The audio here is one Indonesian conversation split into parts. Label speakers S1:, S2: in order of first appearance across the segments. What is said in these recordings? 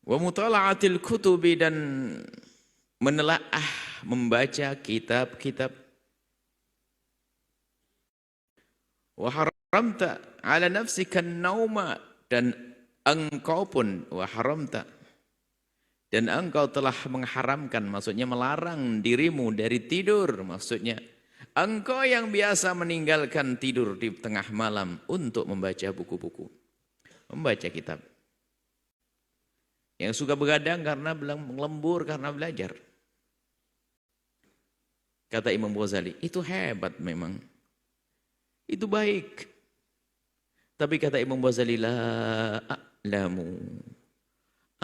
S1: Wa mutala'atil kutubi, dan menelaah, membaca kitab-kitab. Wa haramta ala nafsika nauma, dan engkau pun wa haramta, dan engkau telah mengharamkan, maksudnya melarang dirimu dari tidur, maksudnya engkau yang biasa meninggalkan tidur di tengah malam untuk membaca buku-buku, membaca kitab. Yang suka begadang karena lembur karena belajar. Kata Imam Ghazali, itu hebat memang. Itu baik. Tapi kata Imam Ghazali, la a'lamu.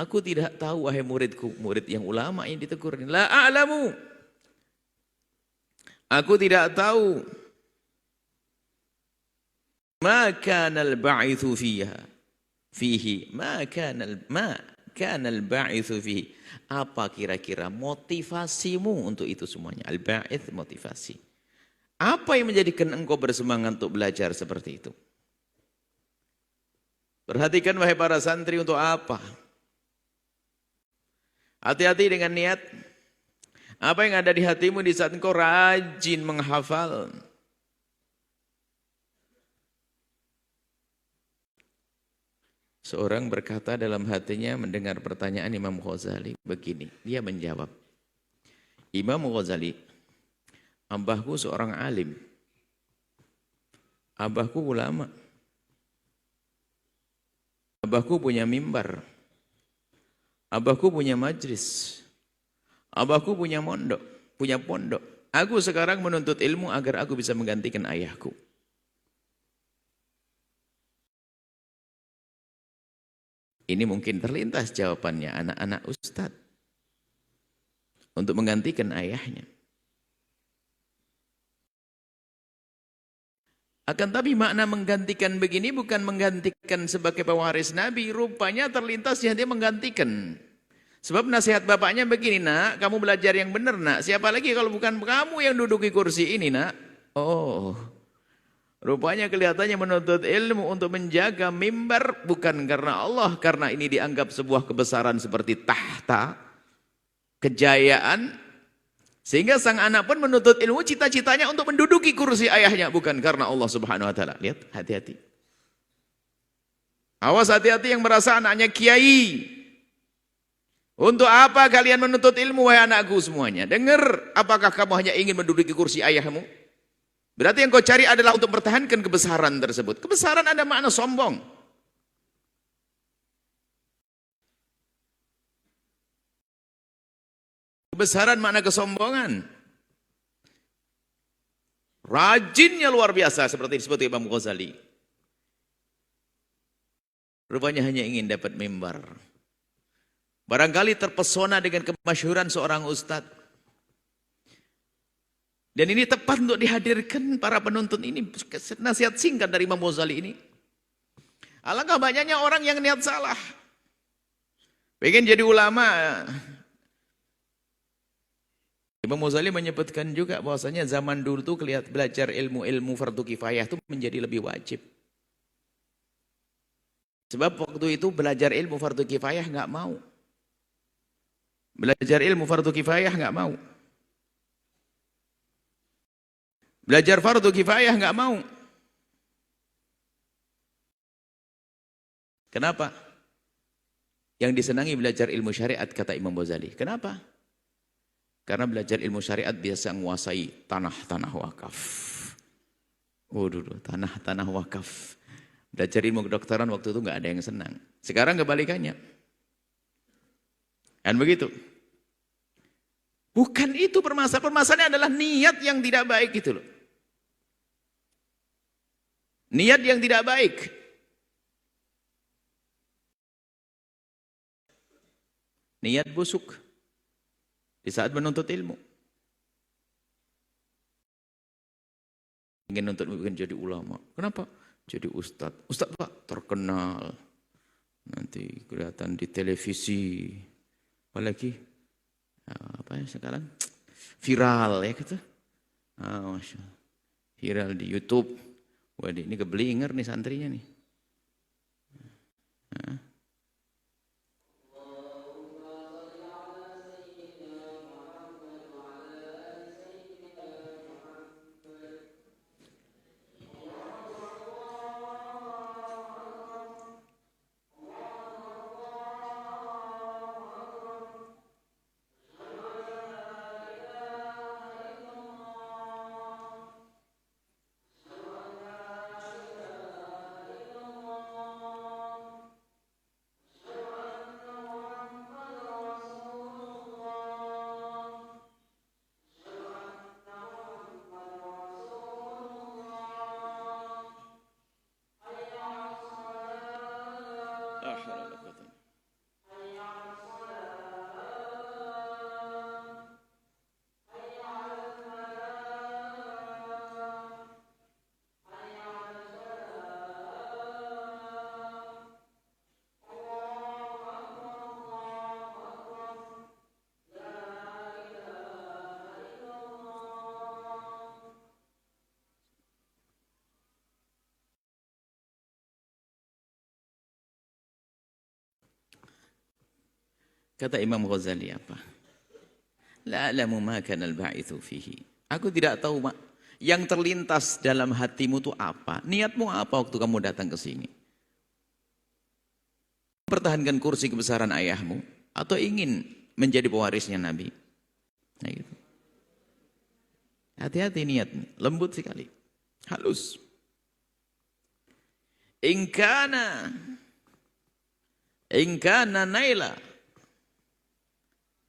S1: Aku tidak tahu, wahai muridku, murid yang ulama yang ditegur ini. La a'lamu. Aku tidak tahu. Ma kanal ba'ithu fihi. Ma kanal ba'ithu fihi. Apa kira-kira motivasimu untuk itu semuanya? Al-ba'ith, motivasi. Apa yang menjadikan engkau bersemangat untuk belajar seperti itu? Perhatikan wahai para santri, untuk apa? Hati-hati dengan niat. Apa yang ada di hatimu di saat engkau rajin menghafal. Seorang berkata dalam hatinya mendengar pertanyaan Imam Ghazali begini. Dia menjawab, Imam Ghazali, abahku seorang alim. Abahku ulama. Abahku punya mimbar. Abahku punya majlis. Abahku punya pondok. Aku sekarang menuntut ilmu agar aku bisa menggantikan ayahku. Ini mungkin terlintas jawabannya anak-anak ustadz untuk menggantikan ayahnya. Akan tapi makna menggantikan begini bukan menggantikan sebagai pewaris Nabi. Rupanya terlintas dia menggantikan. Sebab nasihat bapaknya begini, nak, kamu belajar yang benar, nak. Siapa lagi kalau bukan kamu yang duduki kursi ini, nak? Oh, rupanya kelihatannya menuntut ilmu untuk menjaga mimbar bukan karena Allah, karena ini dianggap sebuah kebesaran seperti tahta, kejayaan. Sehingga sang anak pun menuntut ilmu, cita-citanya untuk menduduki kursi ayahnya, bukan karena Allah Subhanahu wa taala. Lihat, hati-hati. Awas, hati-hati yang merasa anaknya kiai. Untuk apa kalian menuntut ilmu, wahai anakku semuanya? Dengar, apakah kamu hanya ingin menduduki kursi ayahmu? Berarti yang kau cari adalah untuk mempertahankan kebesaran tersebut. Kebesaran ada makna sombong. Kebesaran makna kesombongan. Rajinnya luar biasa seperti disebut Imam Ghazali. Rupanya hanya ingin dapat mimbar. Barangkali terpesona dengan kemasyhuran seorang ustadz. Dan ini tepat untuk dihadirkan para penuntut ini. Nasihat singkat dari Imam Ghazali ini. Alangkah banyaknya orang yang niat salah. Pengen jadi ulama. Imam Ghazali menyebutkan juga bahwasanya zaman dulu tuh belajar ilmu-ilmu fardu kifayah itu menjadi lebih wajib. Sebab waktu itu belajar ilmu fardu kifayah nggak mau. Belajar ilmu fardu kifayah nggak mau. Belajar fardu kifayah nggak mau. Kenapa? Yang disenangi belajar ilmu syariat, kata Imam Ghazali. Kenapa? Karena belajar ilmu syariat biasa menguasai tanah-tanah wakaf. Oh dulu, tanah-tanah wakaf. Belajar ilmu kedokteran waktu itu nggak ada yang senang. Sekarang kebalikannya. Kan begitu? Bukan itu permasalahan. Permasalahannya adalah niat yang tidak baik gitu loh. Niat yang tidak baik. Niat busuk di saat menuntut ilmu. Ingin nuntut bukan jadi ulama. Kenapa? Jadi ustadz. Ustadz Pak terkenal. Nanti kelihatan di televisi. Apalagi apa ya sekarang? Viral ya gitu. Masya Allah. Viral di YouTube. Waduh, ini keblinger nih santrinya nih. Kata Imam Ghazali apa? La a'lamu ma kana al-ba'itsu fihi. Aku tidak tahu yang terlintas dalam hatimu itu apa? Niatmu apa waktu kamu datang ke sini? Pertahankan kursi kebesaran ayahmu atau ingin menjadi pewarisnya Nabi? Nah, gitu. Hati-hati niatnya, lembut sekali. Halus. Ingkana naila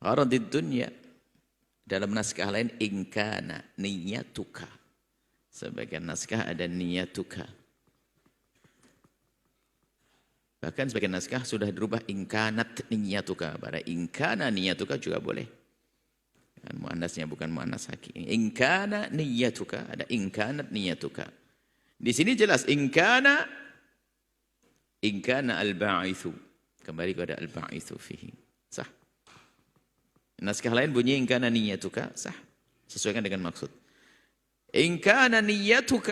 S1: aradid dunya. Dalam naskah lain ingkana niyatuka. Sebagian naskah ada niyatuka. Bahkan sebagian naskah sudah dirubah ingkanat niyatuka. Pada ingkana niyatuka juga boleh. Dan muannasnya bukan muannas hakiki. Ingkana niyatuka, ada ingkanat niyatuka. Di sini jelas ingkana al-ba'itsu. Kembali kepada al-ba'itsu fihi. Sah. Naskah lain bunyi ingkana niyatuka, sah. Sesuaikan dengan maksud. Ingkana niyatuka,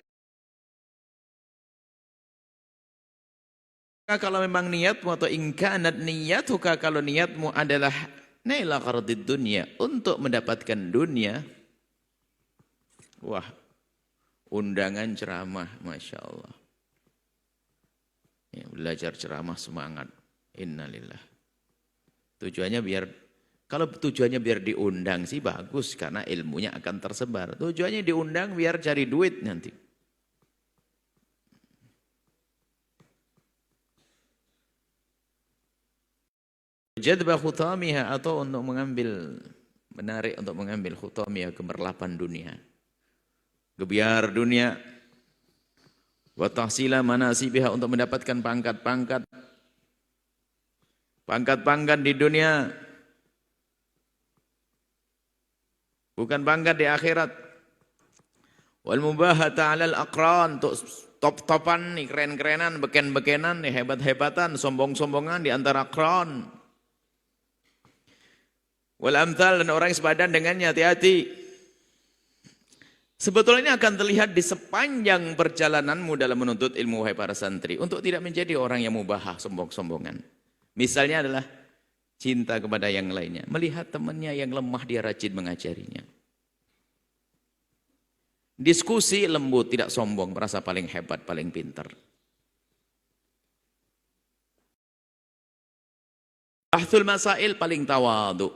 S1: kalau memang niatmu, atau ingkanat niyatuka, kalau niatmu adalah naila qaradid dunya, untuk mendapatkan dunia. Wah, undangan ceramah, Masya Allah. Ya, belajar ceramah semangat. Innalillah. Tujuannya kalau tujuannya biar diundang sih bagus, karena ilmunya akan tersebar. Tujuannya diundang biar cari duit nanti. Jadba khutamiha, atau untuk menarik untuk mengambil khutamiha, gemerlapan dunia. Gebiar dunia. Wa tahsila manasibiha, untuk mendapatkan pangkat-pangkat di dunia. Bukan pangkat di akhirat. Wal mubahata 'alal aqran, untuk top-topan nih, keren-kerenan, beken-bekenan nih, hebat-hebatan, sombong-sombongan di antara aqran. Wal amthal, dan orang yang sepadan dengannya, hati-hati. Sebetulnya akan terlihat di sepanjang perjalananmu dalam menuntut ilmu, wahai para santri, untuk tidak menjadi orang yang mubahah, sombong-sombongan. Misalnya adalah cinta kepada yang lainnya. Melihat temannya yang lemah, dia rajin mengajarinya. Diskusi lembut, tidak sombong, merasa paling hebat, paling pintar. Bahthul masail, paling tawadhu.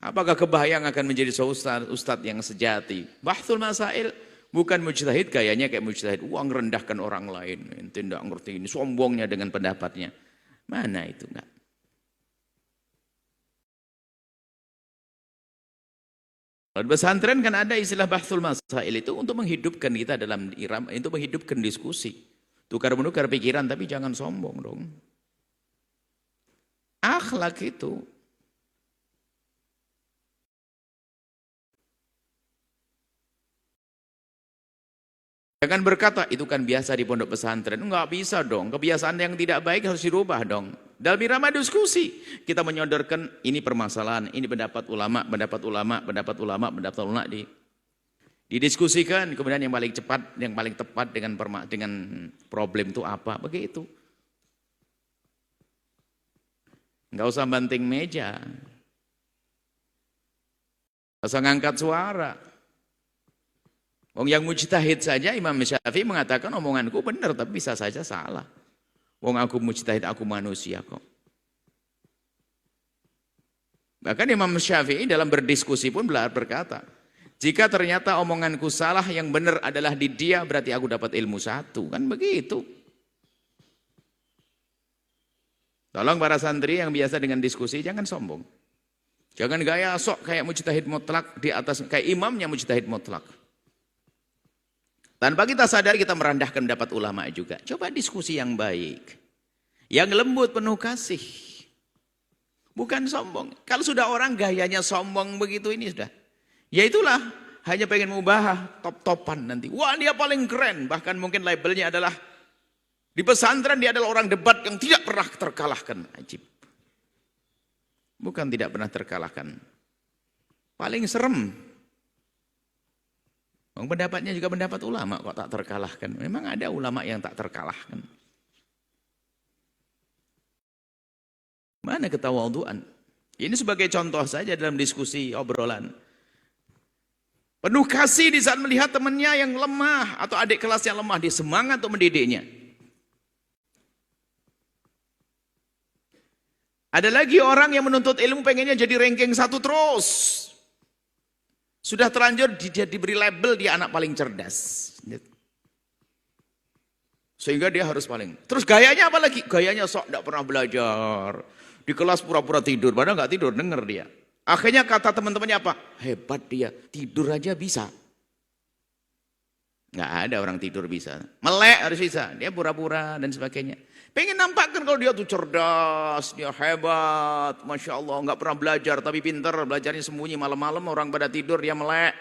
S1: Apakah kebayang akan menjadi ustadz yang sejati? Bahthul masail, bukan mujtahid gayanya kayak mujtahid. Uang rendahkan orang lain, tidak ngerti ini, sombongnya dengan pendapatnya. Mana itu enggak? Di pesantren kan ada istilah bahthul masail, itu untuk menghidupkan kita dalam irama, itu menghidupkan diskusi. Tukar-menukar pikiran, tapi jangan sombong dong. Akhlak itu. Jangan berkata, itu kan biasa di pondok pesantren. Enggak bisa dong, kebiasaan yang tidak baik harus dirubah dong. Dalam irama diskusi, kita menyodorkan ini permasalahan, ini pendapat ulama, didiskusikan, kemudian yang paling cepat, yang paling tepat dengan problem itu apa, begitu. Enggak usah banting meja, enggak usah ngangkat suara. Wong yang mujtahid saja Imam Syafi'i mengatakan omonganku benar, tapi bisa saja salah. Wong aku mujtahid, aku manusia kok. Bahkan Imam Syafi'i dalam berdiskusi pun berkata, jika ternyata omonganku salah, yang benar adalah di dia, berarti aku dapat ilmu satu. Kan begitu. Tolong para santri yang biasa dengan diskusi, jangan sombong. Jangan gaya sok kayak mujtahid mutlak di atas, kayak imamnya mujtahid mutlak. Tanpa kita sadar kita merendahkan pendapat ulama juga. Coba diskusi yang baik. Yang lembut, penuh kasih. Bukan sombong. Kalau sudah orang gayanya sombong begitu, ini sudah. Ya itulah, hanya pengen mubahah, top-topan nanti. Wah, dia paling keren. Bahkan mungkin labelnya adalah, di pesantren dia adalah orang debat yang tidak pernah terkalahkan. Ajib. Bukan tidak pernah terkalahkan. Paling serem. Pendapatnya juga pendapat ulama kok tak terkalahkan. Memang ada ulama yang tak terkalahkan. Mana ketawaduan? Ini sebagai contoh saja dalam diskusi obrolan. Penuh kasih di saat melihat temannya yang lemah atau adik kelas yang lemah, dia semangat untuk mendidiknya. Ada lagi orang yang menuntut ilmu pengennya jadi ranking 1 terus. Sudah terlanjur diberi label dia anak paling cerdas. Sehingga dia harus paling. Terus gayanya apa lagi? Gayanya sok tidak pernah belajar. Di kelas pura-pura tidur, padahal nggak tidur, denger dia. Akhirnya kata teman-temannya apa? Hebat dia, tidur aja bisa. Nggak ada orang tidur bisa. Melek harus bisa, dia pura-pura dan sebagainya. Pengen nampakkan kalau dia tuh cerdas, dia hebat, Masya Allah, nggak pernah belajar, tapi pinter, belajarnya sembunyi malam-malam, orang pada tidur, dia melek.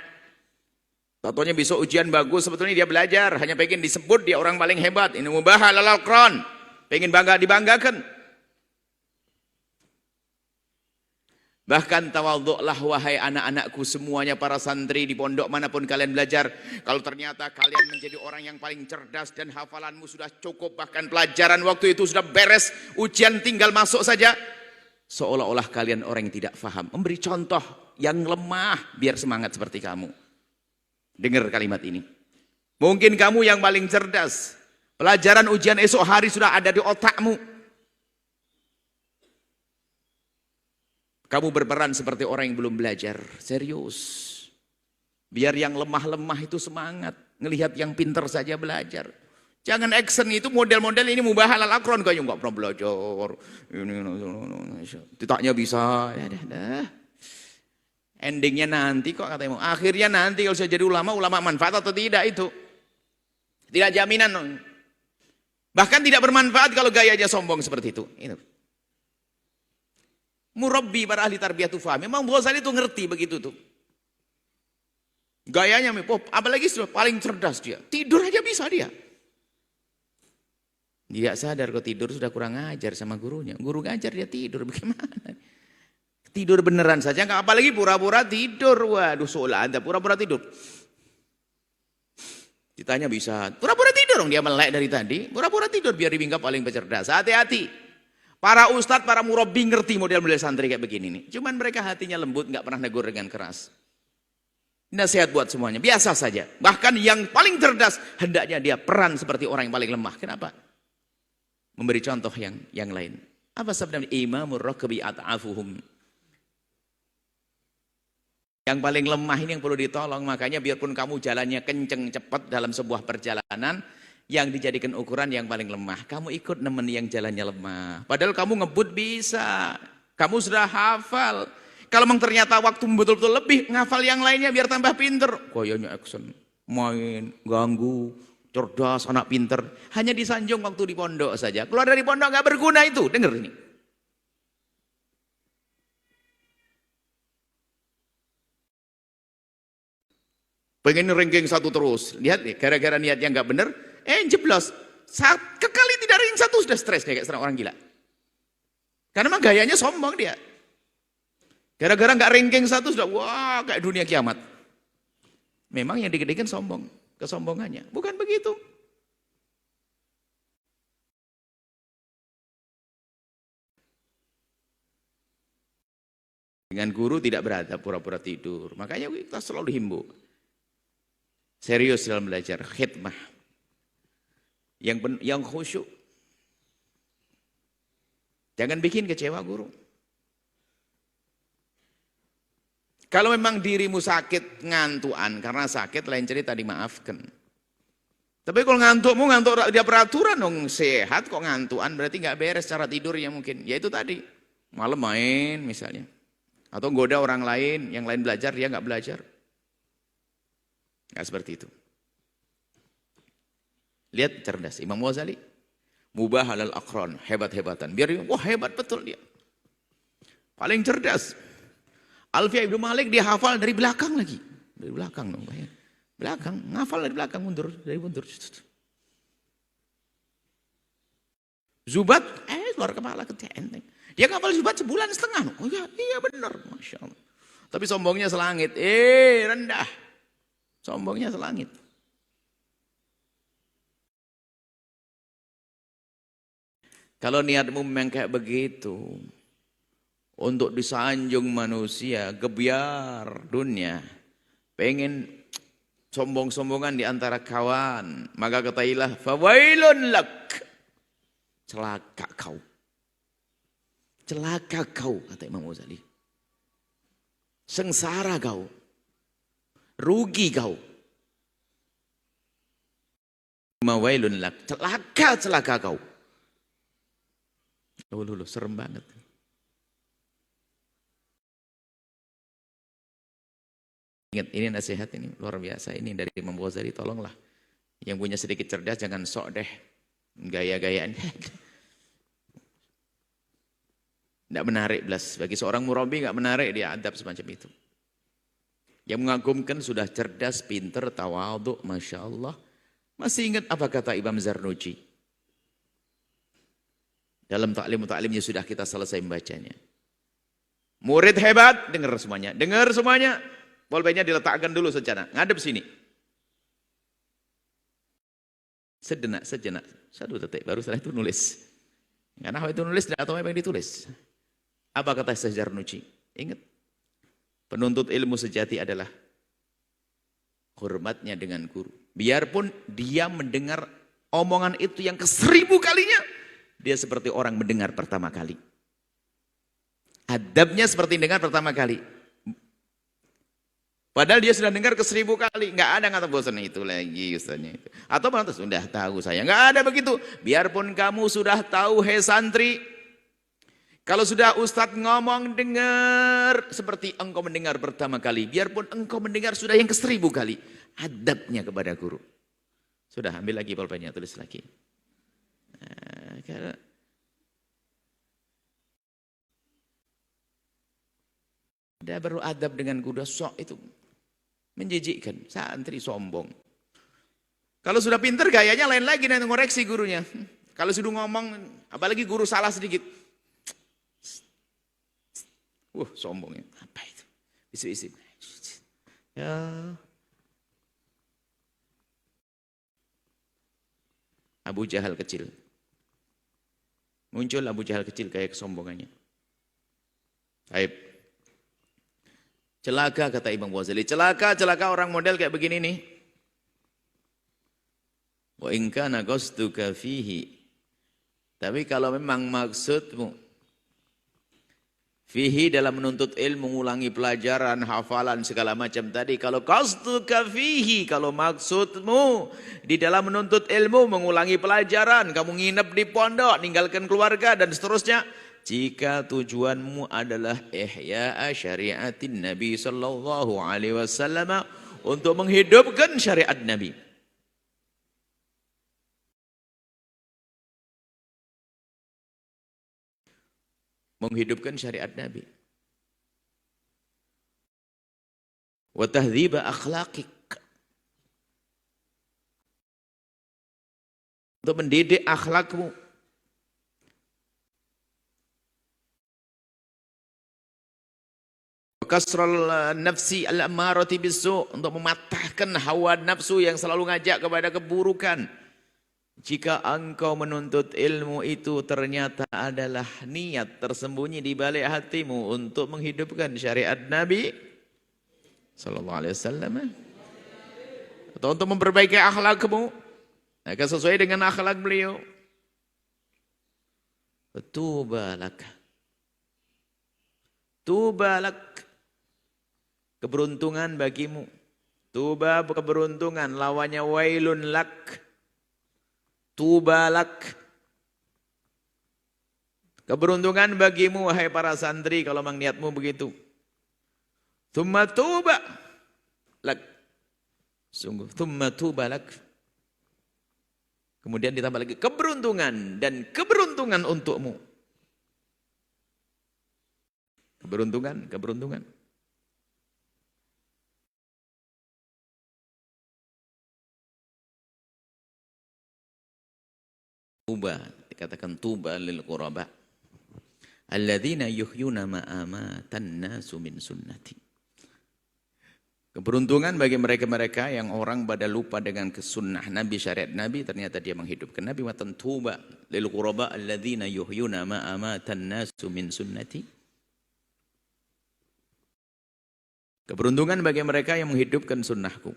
S1: Tatonya besok ujian bagus, sebetulnya dia belajar, hanya pengen disebut dia orang paling hebat. Ini mubah halal Quran, pengen bangga dibanggakan. Bahkan tawadhu'lah wahai anak-anakku semuanya, para santri di pondok manapun kalian belajar. Kalau ternyata kalian menjadi orang yang paling cerdas dan hafalanmu sudah cukup, bahkan pelajaran waktu itu sudah beres, ujian tinggal masuk saja, seolah-olah kalian orang yang tidak faham. Memberi contoh yang lemah biar semangat seperti kamu. Dengar kalimat ini. Mungkin kamu yang paling cerdas, pelajaran ujian esok hari sudah ada di otakmu. Kamu berperan seperti orang yang belum belajar, serius. Biar yang lemah-lemah itu semangat, ngelihat yang pinter saja belajar. Jangan action itu model-model ini mubah halal akron, kayak nggak pernah belajar. Ini, ditanya bisa, ya dah. Endingnya nanti kok katanya, akhirnya nanti kalau saya jadi ulama manfaat atau tidak itu. Tidak jaminan. Bahkan tidak bermanfaat kalau gayanya sombong seperti itu. Itu. Murabbi para ahli tarbiyatu faham. Memang Ghazali itu ngerti begitu tuh. Gayanya, apalagi sudah paling cerdas dia. Tidur aja bisa dia. Dia sadar kok tidur sudah kurang ajar sama gurunya. Guru ngajar dia tidur, bagaimana? Tidur beneran saja, apalagi pura-pura tidur. Waduh, seolah Anda pura-pura tidur. Ditanya bisa, pura-pura tidur dong, dia melek dari tadi. Pura-pura tidur biar dibingkap paling cerdas. Hati-hati. Para ustadz, para murabbi ngerti model-model santri kayak begini nih. Cuman mereka hatinya lembut, nggak pernah negur dengan keras. Nasihat buat semuanya, biasa saja. Bahkan yang paling cerdas, hendaknya dia peran seperti orang yang paling lemah. Kenapa? Memberi contoh yang lain. Apa sabda Imamur Raqbi at'afuhum? Yang paling lemah ini yang perlu ditolong. Makanya biarpun kamu jalannya kenceng cepat dalam sebuah perjalanan, yang dijadikan ukuran yang paling lemah, kamu ikut nemen yang jalannya lemah. Padahal kamu ngebut bisa, kamu sudah hafal. Kalau memang ternyata waktu betul-betul lebih, ngafal yang lainnya biar tambah pinter. Koyonya action, main, ganggu, cerdas, anak pinter. Hanya disanjung waktu di pondok saja. Keluar dari pondok nggak berguna itu. Dengar ini. Pengen ranking 1 terus. Lihat nih, gara-gara niatnya nggak bener, jeblos. Saat kekali tidak ranking 1 sudah stres kayak serang orang gila. Karena memang gayanya sombong dia. Gara-gara nggak ranking 1 sudah wah kayak dunia kiamat. Memang yang dikit-dikit sombong, kesombongannya. Bukan begitu. Dengan guru tidak beradab, pura-pura tidur. Makanya kita selalu himbau. Serius dalam belajar, khidmah. Yang khusyuk. Jangan bikin kecewa guru. Kalau memang dirimu sakit, ngantuan. Karena sakit lain cerita dimaafkan. Tapi kalau ngantuk dia peraturan dong, sehat kok ngantuan. Berarti nggak beres cara tidurnya mungkin. Ya itu tadi, malam main misalnya. Atau goda orang lain, yang lain belajar, dia nggak belajar. Nggak seperti itu. Lihat cerdas Imam Ghazali. Mubah halal akron, hebat-hebatan. Biar wah hebat betul dia. Paling cerdas. Alfiya Ibnu Malik dia hafal dari belakang lagi. Dari belakang dong. Belakang, ngafal dari belakang, mundur. Zubat, luar kepala enteng. Dia ngafal Zubat sebulan setengah. Oh iya benar. Masya Allah. Tapi sombongnya selangit. Rendah. Sombongnya selangit. Kalau niatmu memang kayak begitu, untuk disanjung manusia, gebiar dunia, pengen sombong-sombongan di antara kawan, maka katailah fawailun lak, celaka kau. Celaka kau, kata Imam Ghazali. Sengsara kau. Rugi kau. Mawailun lak, celaka kau. Loh, serem banget. Ingat, ini nasihat ini luar biasa, ini dari Imam Ghazali, tolonglah. Yang punya sedikit cerdas jangan sok deh gaya-gayaan. Tidak menarik belas. Bagi seorang murabi nggak menarik dia adab semacam itu. Yang mengagumkan sudah cerdas, pinter, tawadhu, Masya Allah. Masih ingat apa kata Imam Zarnuji? Dalam taklim-taklimnya sudah kita selesai membacanya. Murid hebat, dengar semuanya. Dengar semuanya. Pulpennya diletakkan dulu sejenak. Ngadep sini. Sejenak. 1 detik. Baru setelah itu nulis. Karena itu nulis, tidak tahu apa yang ditulis. Apa kata Syekh Zarnuji? Ingat. Penuntut ilmu sejati adalah hormatnya dengan guru. Biarpun dia mendengar omongan itu yang ke1000 kalinya, dia seperti orang mendengar pertama kali. Adabnya seperti dengar pertama kali. Padahal dia sudah dengar ke1000 kali. Nggak ada kata bosan itu lagi ustaznya itu. Atau malah sudah tahu saya. Nggak ada begitu. Biarpun kamu sudah tahu, hei santri. Kalau sudah ustadz ngomong dengar. Seperti engkau mendengar pertama kali. Biarpun engkau mendengar sudah yang ke1000 kali. Adabnya kepada guru. Sudah ambil lagi pulpennya, tulis lagi. Nah, ada baru adab dengan guru, sok itu menjijikkan, santri sombong. Kalau sudah pinter gayanya lain lagi, nanti ngoreksi gurunya. Kalau sudah ngomong, apalagi guru salah sedikit, sombongnya. Apa itu? Bisik-bisik. Ya. Abu Jahal kecil. Muncul Abu Jahal kecil kayak kesombongannya. Baik. Celaka kata Imam Ghazali, celaka orang model kayak begini nih. Wa in kana qasduka fihi. Tapi kalau memang maksudmu fihi dalam menuntut ilmu, mengulangi pelajaran, hafalan segala macam tadi, kalau qasduka fihi, kalau maksudmu di dalam menuntut ilmu, mengulangi pelajaran, kamu nginep di pondok, ninggalkan keluarga dan seterusnya, jika tujuanmu adalah ihya syariatin Nabi sallallahu alaihi wasallam, untuk menghidupkan syariat Nabi. Menghidupkan syariat Nabi. Wa tahdhiba akhlaqik. Untuk mendidik akhlakmu. Kasral nafsi al-ammarati bisu, untuk mematahkan hawa nafsu yang selalu ngajak kepada keburukan. Jika engkau menuntut ilmu itu ternyata adalah niat tersembunyi di balik hatimu untuk menghidupkan syariat Nabi sallallahu alaihi wasallam, atau untuk memperbaiki akhlakmu agar sesuai dengan akhlak beliau, tubalak, keberuntungan bagimu. Tuba keberuntungan, lawannya wailun lak. Tubalak, keberuntungan bagimu wahai para santri kalau memang niatmu begitu. Thumma tuba lak, sungguh thumma tubalak. Kemudian ditambah lagi keberuntungan dan keberuntungan untukmu. Keberuntungan. Tuba, dikatakan tuba lil quraba alladzina yuhyuna ma amatan nasu min sunnati. Keberuntungan bagi mereka-mereka yang orang pada lupa dengan kesunnah Nabi, syariat Nabi, ternyata dia menghidupkan Nabi. Watan tuba lil quraba alladzina yuhyuna ma amatan nasu min sunnati. Keberuntungan bagi mereka yang menghidupkan sunnahku.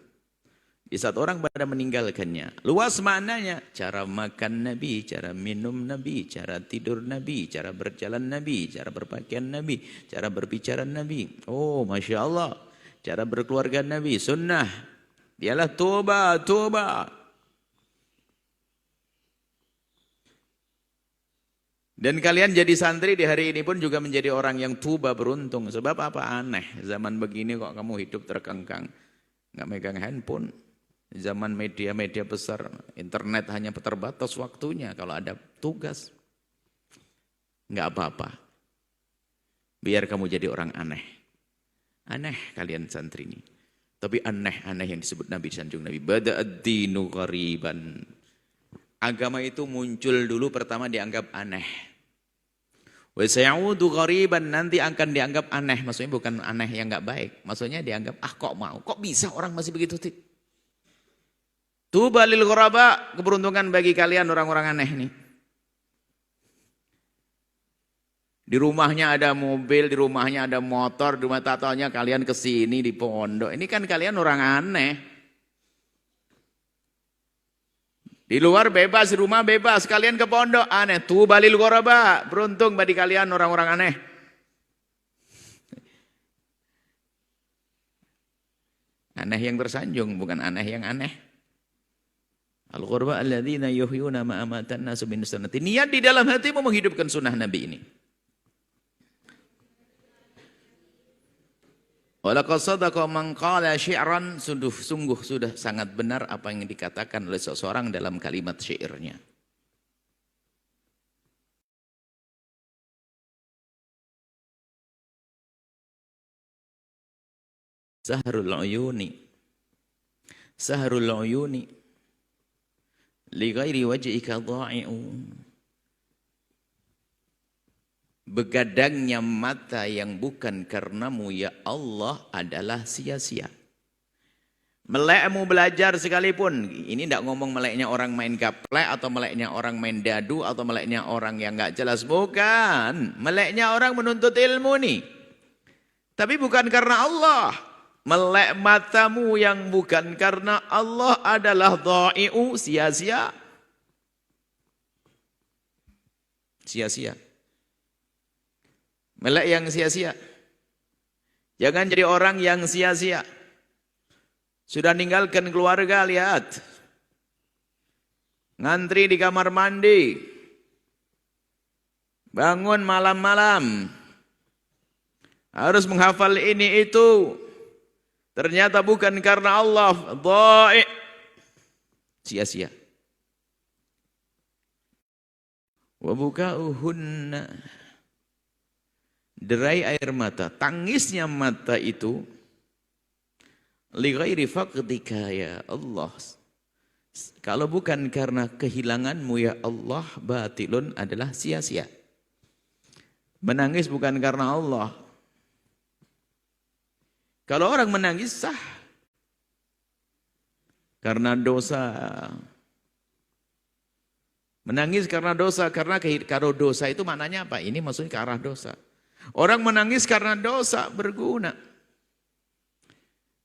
S1: Di saat orang pada meninggalkannya. Luas maknanya. Cara makan Nabi, cara minum Nabi, cara tidur Nabi, cara berjalan Nabi, cara berpakaian Nabi, cara berbicara Nabi. Oh, Masya Allah. Cara berkeluarga Nabi, sunnah. Dialah toba, toba. Dan kalian jadi santri di hari ini pun juga menjadi orang yang tuba beruntung. Sebab apa? Aneh. Zaman begini kok kamu hidup terkengkang. Nggak megang handphone. Zaman media-media besar, internet hanya terbatas waktunya kalau ada tugas. Nggak apa-apa. Biar kamu jadi orang aneh. Aneh kalian santri ini. Tapi aneh-aneh yang disebut Nabi sanjung Nabi. Bada'ad-dinu ghariban. Agama itu muncul dulu pertama dianggap aneh. Wa sayaudu ghariban, nanti akan dianggap aneh. Maksudnya bukan aneh yang nggak baik. Maksudnya dianggap, kok mau? Kok bisa orang masih begitu? Tuba lil ghuraba, keberuntungan bagi kalian orang-orang aneh ini. Di rumahnya ada mobil, di rumahnya ada motor, di rumah tatonya kalian kesini di pondok. Ini kan kalian orang aneh. Di luar bebas, di rumah bebas, kalian ke pondok aneh. Tuba lil ghuraba, beruntung bagi kalian orang-orang aneh. Aneh yang tersanjung, bukan aneh yang aneh. Al-ghurba alladzina yuhyuna ma amatan nasu min sunnati. Niat di dalam hatimu menghidupkan sunnah Nabi ini. Walaqad sadaqa man qala syi'ran, sungguh sudah sangat benar apa yang dikatakan oleh seseorang dalam kalimat syairnya. Sahrul uyuni. Sahrul uyuni. Li ghairi wajhika dha'i'u. Begadangnya mata yang bukan karenamu ya Allah adalah sia-sia. Melekmu belajar sekalipun, ini tidak ngomong meleknya orang main gaplek atau meleknya orang main dadu atau meleknya orang yang nggak jelas, bukan. Meleknya orang menuntut ilmu nih. Tapi bukan karena Allah. Melek matamu yang bukan karena Allah adalah dha'i'u, sia-sia. Sia-sia. Melek yang sia-sia. Jangan jadi orang yang sia-sia. Sudah ninggalkan keluarga, lihat. Ngantri di kamar mandi. Bangun malam-malam. Harus menghafal ini itu. Ternyata bukan karena Allah, dha'i', sia-sia. Wa buka'uhunna, derai air mata, tangisnya mata itu, li ghairi faqdika ya Allah. Kalau bukan karena kehilanganmu ya Allah, batilun adalah sia-sia. Menangis bukan karena Allah. Kalau orang menangis sah. Karena dosa. Menangis karena dosa. Karena kalau dosa itu maknanya apa? Ini maksudnya ke arah dosa. Orang menangis karena dosa berguna.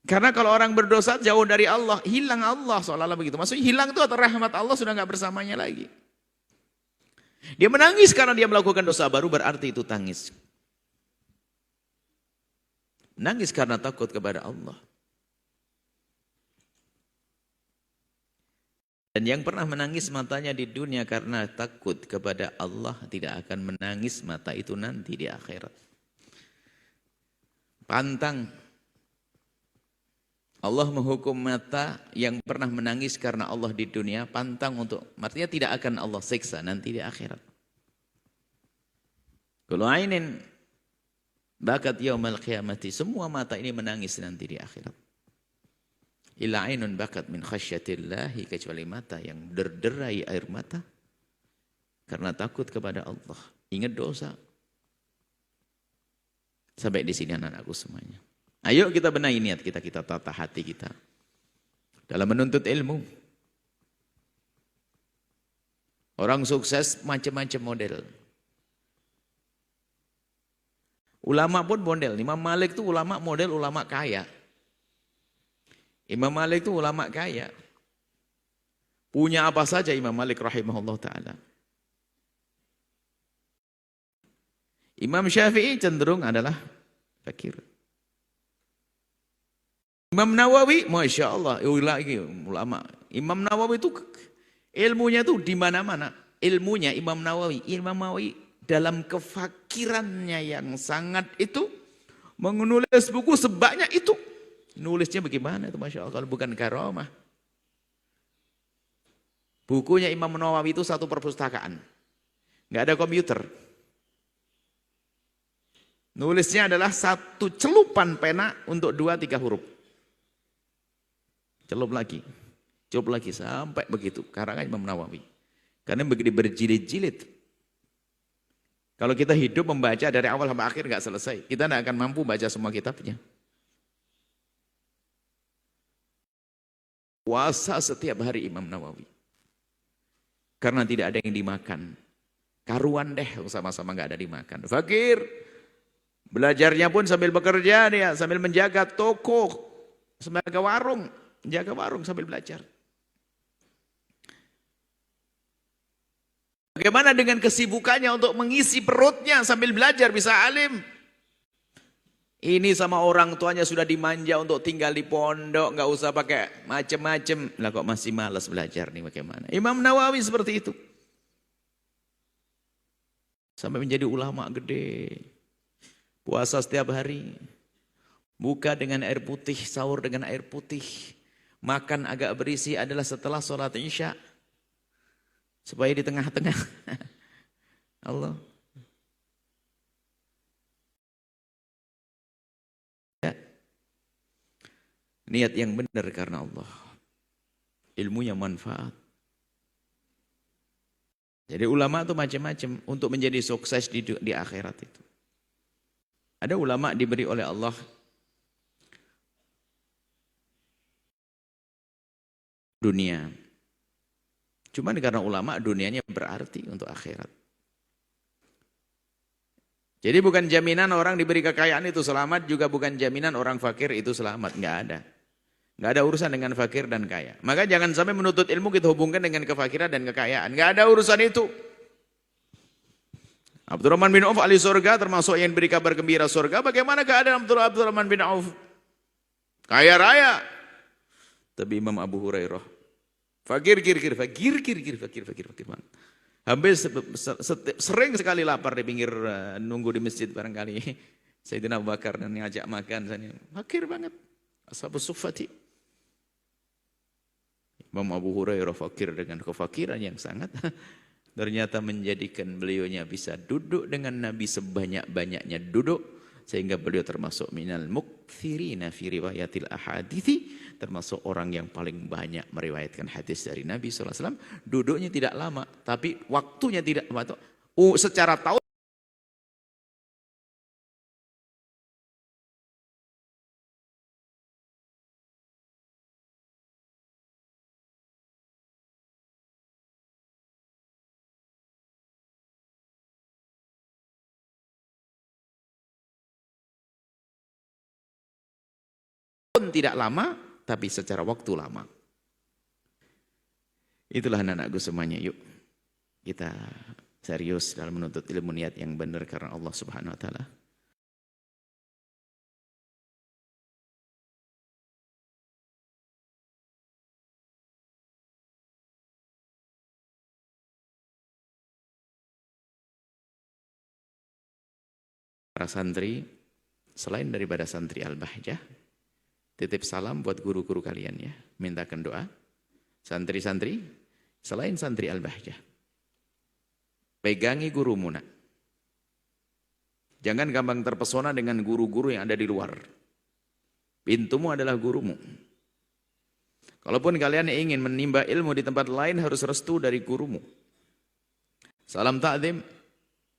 S1: Karena kalau orang berdosa jauh dari Allah, hilang Allah seolah-olah begitu. Maksudnya hilang itu atau rahmat Allah sudah nggak bersamanya lagi. Dia menangis karena dia melakukan dosa baru, berarti itu tangis. Nangis karena takut kepada Allah. Dan yang pernah menangis matanya di dunia karena takut kepada Allah tidak akan menangis mata itu nanti di akhirat. Pantang. Allah menghukum mata yang pernah menangis karena Allah di dunia, pantang untuk, artinya tidak akan Allah siksa nanti di akhirat. Kullu ainin bakat yaumal qiyamati, semua mata ini menangis nanti di akhirat. Illa ainun bakat min khasyatillahi, kecuali mata yang derderai air mata karena takut kepada Allah, ingat dosa. Sampai di sini anak-anakku semuanya. Ayo kita benahi niat kita, kita tata hati kita dalam menuntut ilmu. Orang sukses macam-macam model. Ulama pun model. Imam Malik itu ulama model ulama kaya. Imam Malik itu ulama kaya. Punya apa saja Imam Malik rahimahullah ta'ala. Imam Syafi'i cenderung adalah fakir. Imam Nawawi, Masya Allah, ulama. Imam Nawawi itu ilmunya itu di mana-mana. Ilmunya Imam Nawawi dalam kefakirannya yang sangat itu, menulis buku sebanyak itu. Nulisnya bagaimana itu Masya Allah, kalau bukan karamah. Bukunya Imam Nawawi itu satu perpustakaan. Nggak ada komputer. Nulisnya adalah satu celupan pena untuk 2-3 huruf. Celup lagi sampai begitu. Karangan Imam Nawawi. Karena begitu berjilid-jilid. Kalau kita hidup membaca dari awal sampai akhir nggak selesai. Kita nggak akan mampu baca semua kitabnya. Puasa setiap hari Imam Nawawi. Karena tidak ada yang dimakan. Karuan deh sama-sama nggak ada dimakan. Fakir. Belajarnya pun sambil bekerja dia, sambil menjaga toko, sebagai warung, menjaga warung sambil belajar. Bagaimana dengan kesibukannya untuk mengisi perutnya sambil belajar bisa alim? Ini sama orang tuanya sudah dimanja untuk tinggal di pondok, nggak usah pakai macem-macem. Lah kok masih malas belajar nih bagaimana? Imam Nawawi seperti itu. Sampai menjadi ulama gede. Puasa setiap hari. Buka dengan air putih, sahur dengan air putih. Makan agak berisi adalah setelah sholat Isya. Supaya di tengah-tengah. Allah. Ya. Niat yang benar karena Allah. Ilmunya manfaat. Jadi ulama itu macam-macam untuk menjadi sukses di akhirat itu. Ada ulama diberi oleh Allah dunia. Cuman karena ulama dunianya berarti untuk akhirat. Jadi bukan jaminan orang diberi kekayaan itu selamat, juga bukan jaminan orang fakir itu selamat. Nggak ada. Nggak ada urusan dengan fakir dan kaya. Maka jangan sampai menuntut ilmu kita hubungkan dengan kefakiran dan kekayaan. Nggak ada urusan itu. Abdurrahman bin Auf ahli surga termasuk yang beri kabar gembira surga. Bagaimana keadaan Abdurrahman bin Auf? Kaya raya. Tapi Imam Abu Hurairah fakir. Hampir sering sekali lapar di pinggir nunggu di masjid barangkali. Sayyidina Abu Bakar dan ngajak makan. Fakir banget. Ashabus suffati. Imam Abu Hurairah fakir dengan kefakiran yang sangat. Ternyata menjadikan beliaunya bisa duduk dengan Nabi sebanyak-banyaknya duduk. Sehingga beliau termasuk minal mukthirina fi riwayatil ahadithi. Termasuk orang yang paling banyak meriwayatkan hadis dari Nabi SAW. Duduknya tidak lama, tapi waktunya tidak lama. Secara tahun. Tidak lama, tapi secara waktu lama. Itulah anak-anakku semuanya, yuk kita serius dalam menuntut ilmu, niat yang benar karena Allah Subhanahu wa taala. Para santri, selain daripada santri Al-Bahjah, titip salam buat guru-guru kalian ya. Mintakan doa. Santri-santri, selain santri Al-Bahjah, pegangi gurumu nak. Jangan gampang terpesona dengan guru-guru yang ada di luar. Pintumu adalah gurumu. Kalaupun kalian ingin menimba ilmu di tempat lain, harus restu dari gurumu. Salam ta'zim.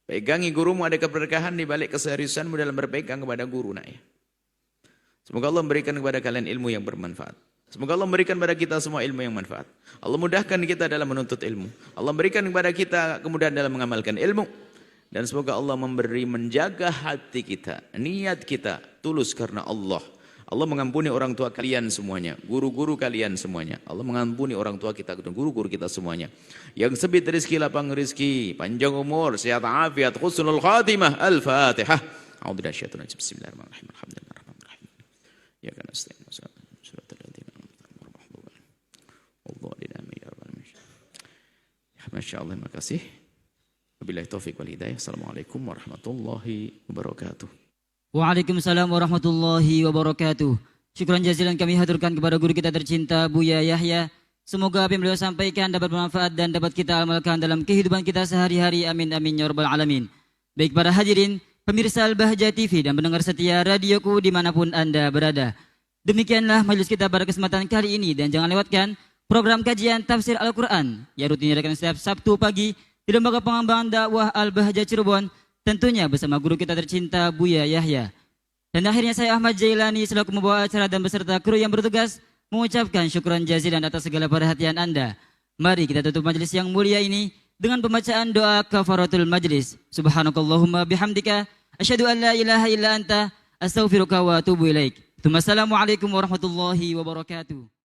S1: Pegangi gurumu, ada keberkahan di balik keseriusanmu dalam berpegang kepada guru nak ya. Semoga Allah memberikan kepada kalian ilmu yang bermanfaat. Semoga Allah memberikan kepada kita semua ilmu yang manfaat. Allah mudahkan kita dalam menuntut ilmu. Allah memberikan kepada kita kemudahan dalam mengamalkan ilmu. Dan semoga Allah menjaga hati kita, niat kita tulus karena Allah. Allah mengampuni orang tua kalian semuanya, guru-guru kalian semuanya. Allah mengampuni orang tua kita, guru-guru kita semuanya. Yang sempit rezeki, lapang rezeki, panjang umur, sehat afiat, husnul khatimah. Al-Fatihah. A'udzu billahi Bismillahirrahmanirrahim. Alhamdulillahirrahmanirrahim. Ya kan astagfirullah. Masya Allah, terima kasih. Wabillahi taufiq wal hidayah. Assalamualaikum warahmatullahi wabarakatuh.
S2: Waalaikumsalam warahmatullahi wabarakatuh. Syukran jazilan kami haturkan kepada guru kita tercinta Buya Yahya. Semoga apa yang beliau sampaikan dapat bermanfaat dan dapat kita amalkan dalam kehidupan kita sehari-hari. Amin amin ya rabbal alamin. Baik para hadirin, pemirsa Al-Bahjah TV dan pendengar setia radioku dimanapun Anda berada. Demikianlah majelis kita pada kesempatan kali ini, dan jangan lewatkan program kajian tafsir Al-Quran yang rutin diadakan setiap Sabtu pagi di Lembaga Pengembangan Dakwah Al-Bahjah Cirebon, tentunya bersama guru kita tercinta Buya Yahya. Dan akhirnya saya Ahmad Jailani selaku membawa acara dan beserta kru yang bertugas mengucapkan syukran jazilan atas segala perhatian Anda. Mari kita tutup majelis yang mulia ini dengan pembacaan doa kafaratul majelis. Subhanakallahumma bihamdika asyhadu an la ilaha illa anta astaghfiruka wa atubu ilaik. Assalamualaikum warahmatullahi wabarakatuh.